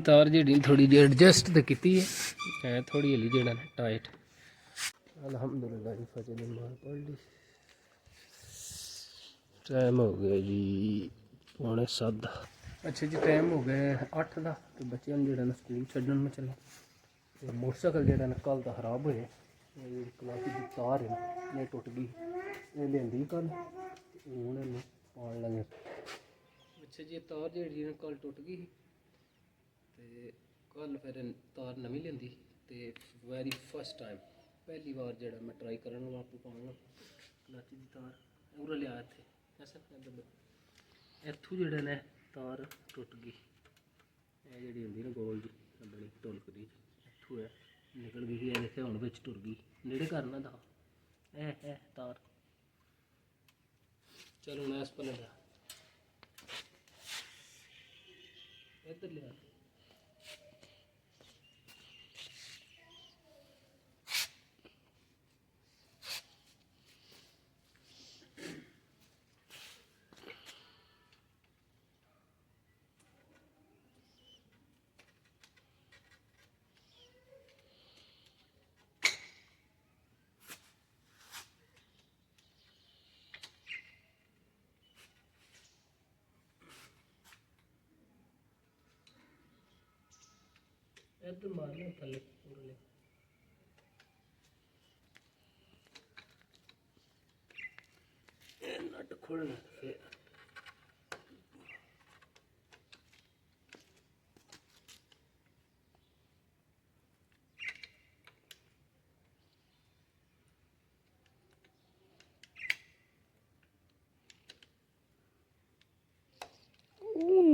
तार जी थोड़ी जी एडजस्ट तो की है थोड़ी हली जड़ा टाइट। अल्हम्दुलिल्लाह जी फजल नमाज पढ़ ली। टाइम हो गया जी 6:45। अच्छा जी टाइम हो गया 8 का। तो बच्चों जो स्कूल छड्डन में चले। तो मोटरसाइकिल जो कल तो खराब होए क्लास की तार है ना ये टुट गई। ये लेंदी कल हूँ इन्हें पान लगे। अच्छा जी तार जी कल टुट गई तो कल फिर तार नवी लेंदी। तो वैरी फस्ट टाइम पहली बार जो मैं ट्राई करन वापस पाऊँगा क्लच की तार पूरा लिया इतने ऐसा इतों जो ने तार टुट गई। ये जी होंगी ना गोल जी बनी ढोलकदी इतों है निकल गई। ये देखे हूँ बिच टुर गई नेड़े करना था है तार। चलो मैं इस पर लिया इधर लिया। इधर मारना थले पूरा लिया नट खोलना फिर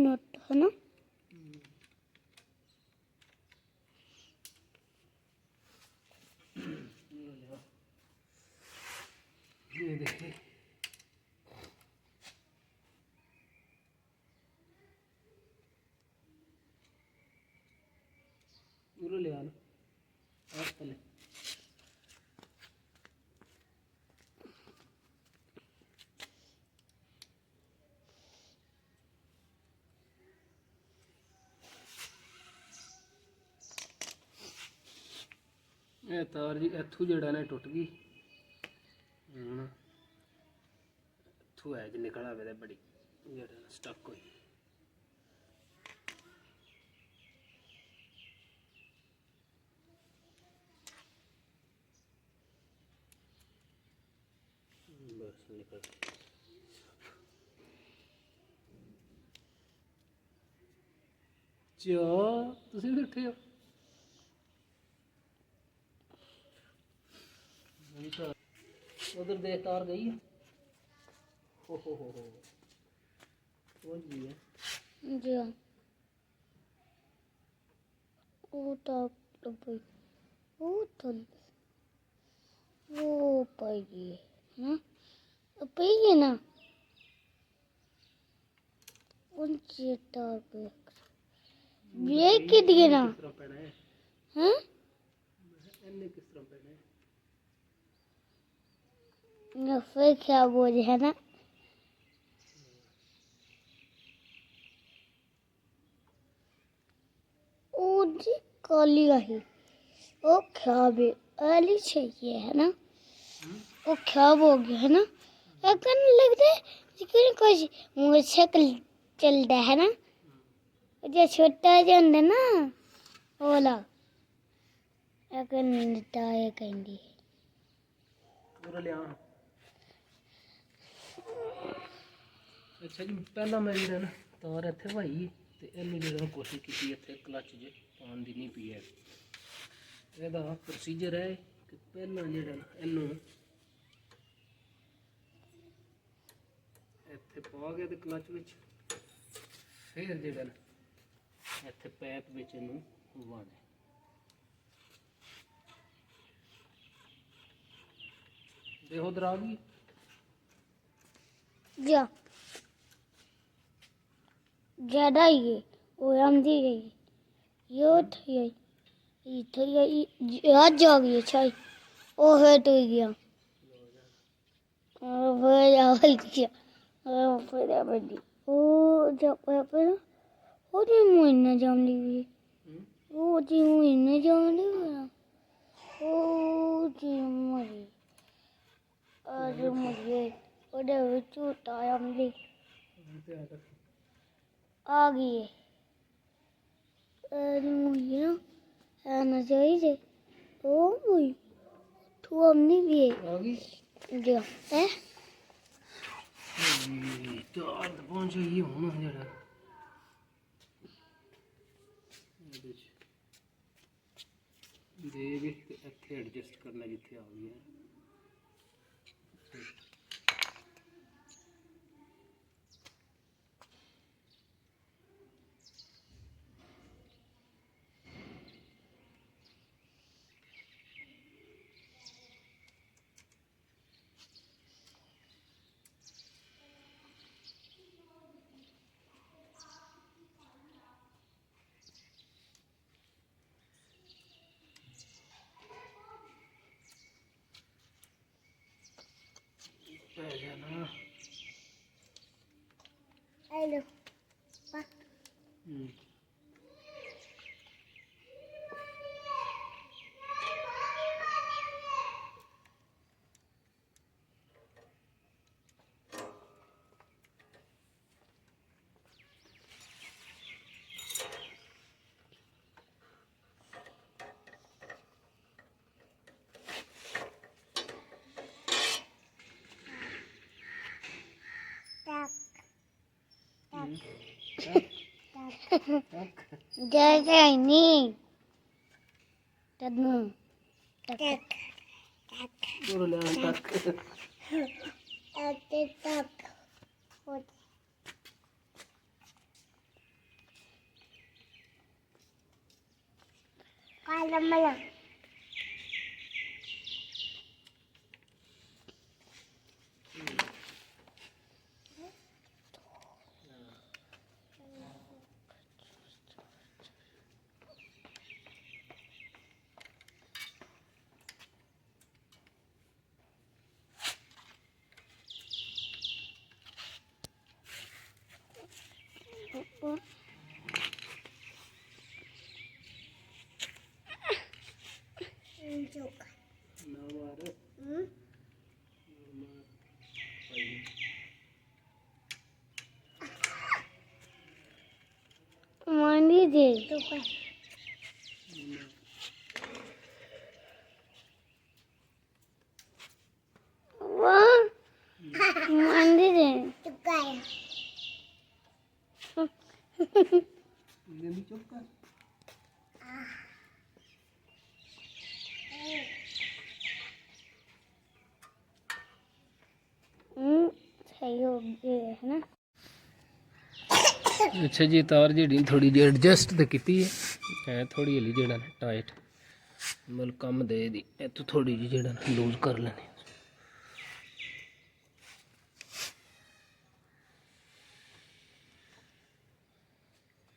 नट है ना। ये देखिए पूरा लिया ना आप थले ये तार जी इतों जड़ा ने टुट गई हूँ इतों है जी निकल आवे बड़ी जड़ा स्टक हुई। बस निकल चा तुम भी उठे हो उधर देख तार गई है। हो पहुंच गई है जी वो तो वो वो पाएगी ना पाएगी ना उन चीटा पे ब्रेक के दिए ना किस तरह पैना है हैं इन्हें किस तरह पैना है। ना फिर क्या बोल है ना ओ जी काली आई वो खराब है आली चाहिए है ना वो खराब हो गया है ना अगर लगता है जिक्र कुछ मोटरसाइकिल चलता है ना जो छोटा जो होता ना ओला अगर टायर कहती है पूरा लिया। अच्छा जी पहला मेरी ना तार इतने भाई तो इन्हें जो कोशिश की इतने क्लच जे पान की नहीं पी है। यदा प्रोसीजर है कि पहला जो इनू इतने पा गया तो क्लच में फिर जो इतने पैप में इनू वाने देखो दरा गई जा ज़्यादा ही है वो हम दी गई ये थी ये आज जा गई चाहिए ओ है तो गया फिर आवल किया फिर बड़ी ओ जब पर ओ नहीं मुझे जाम दी ਉਹ ਜੀ ਉਹ ਇਹਨੇ ਜਾਣੇ ਹੋਇਆ ਉਹ ਜੀ ਮਰੀ ਅਰੇ ਮਰੀਏ ਉਹਦੇ ਵਿੱਚ ਝੂਟਾ ਆਉਂਦੀ ਆ ਗਈ ਅਰੇ ਮਰੀਏ ਨਾ ਐ ਨਾ ਚਾਹੀਦੇ ਉਹ ਮਰੀ ਤੂੰ ਆਉਂਦੀ ਵੀ ਆ ਗਈ ਜੀ ਹੈ ਤਾਰ ਤਾਂ ਪਹੁੰਚ ਗਈ ਹੁਣ ਜਿਹੜਾ ਇਹਦੇ ਚ ਦੇ ਵੀ ਇੱਥੇ ਐਡਜਸਟ ਕਰਨਾ ਜਿੱਥੇ ਆ ਗਈ ਹੈ ਪੈ ਜਾਣਾ ਹੈਲੋ ਜੈ ਜੈ ਨੀ ਤਨੂੰ ਤੱਕ ਬੋਲ ਲੈ ਤੱਕ ਅਤੇ ਤੱਕ ਹੋ ਕਾਲਾ ਮਲਾ ਨਾ ਮਾਰ ਮੰਡੀ ਦੇ ਵਾਹ ਮੰਡੀ ਦੇ ਚੁਕਾਇਆ ਜਲਦੀ ਚੁੱਪ ਕਰ ਸਹੀ ਹੋ ਗਿਆ ਹੈ ਨਾ ਅੱਛਾ ਜੀ ਤਾਰ ਜਿਹੜੀ ਥੋੜੀ ਜਿਹੀ ਐਡਜਸਟ ਤੇ ਕੀਤੀ ਹੈ ਥੋੜੀ ਹਲੀ ਜਿਹੜਾ ਨਾ ਟਾਈਟ ਮਤਲਬ ਕੰਮ ਦੇ ਦੀ ਇੱਥੋਂ ਥੋੜੀ ਜਿਹੀ ਜਿਹੜਾ ਨਾ ਲੂਜ਼ ਕਰ ਲੈਣੀ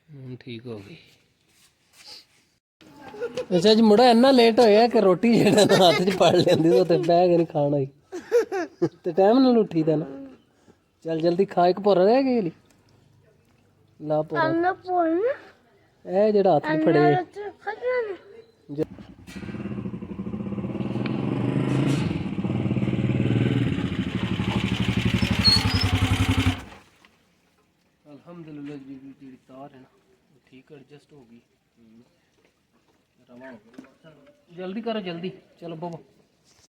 ਹੁਣ ਠੀਕ ਹੋ ਗਈ ਅੱਛਾ ਜੀ ਮੁੰਡਾ ਇੰਨਾ ਲੇਟ ਹੋਇਆ ਕਿ ਰੋਟੀ ਜਿਹੜਾ ਨਾ ਹੱਥ 'ਚ ਫੜ ਲੈਂਦੀ ਉਹ ਤੇ ਬਹਿ ਕੇ ਨਹੀਂ ਖਾਣਾ ਹੀ ਤੇ ਟਾਈਮ ਨਾਲ ਉੱਠੀ ਦਾ ਨਾ ਚੱਲ ਜਲਦੀ ਖਾ ਇੱਕ ਭੁਰ ਰਹਿ ਗਈ ਹਲੀ ਲਾ ਭੁਰ ਅੰਨਾ ਪੋਣ ਇਹ ਜਿਹੜਾ ਹੱਥ 'ਚ ਫੜੇ ਖੜਨਾ अल्हम्दुलिल्लाह जी जी तार है ना ठीक एडजस्ट हो गई रवा हो गया जल्दी करो जल्दी चलो बाबा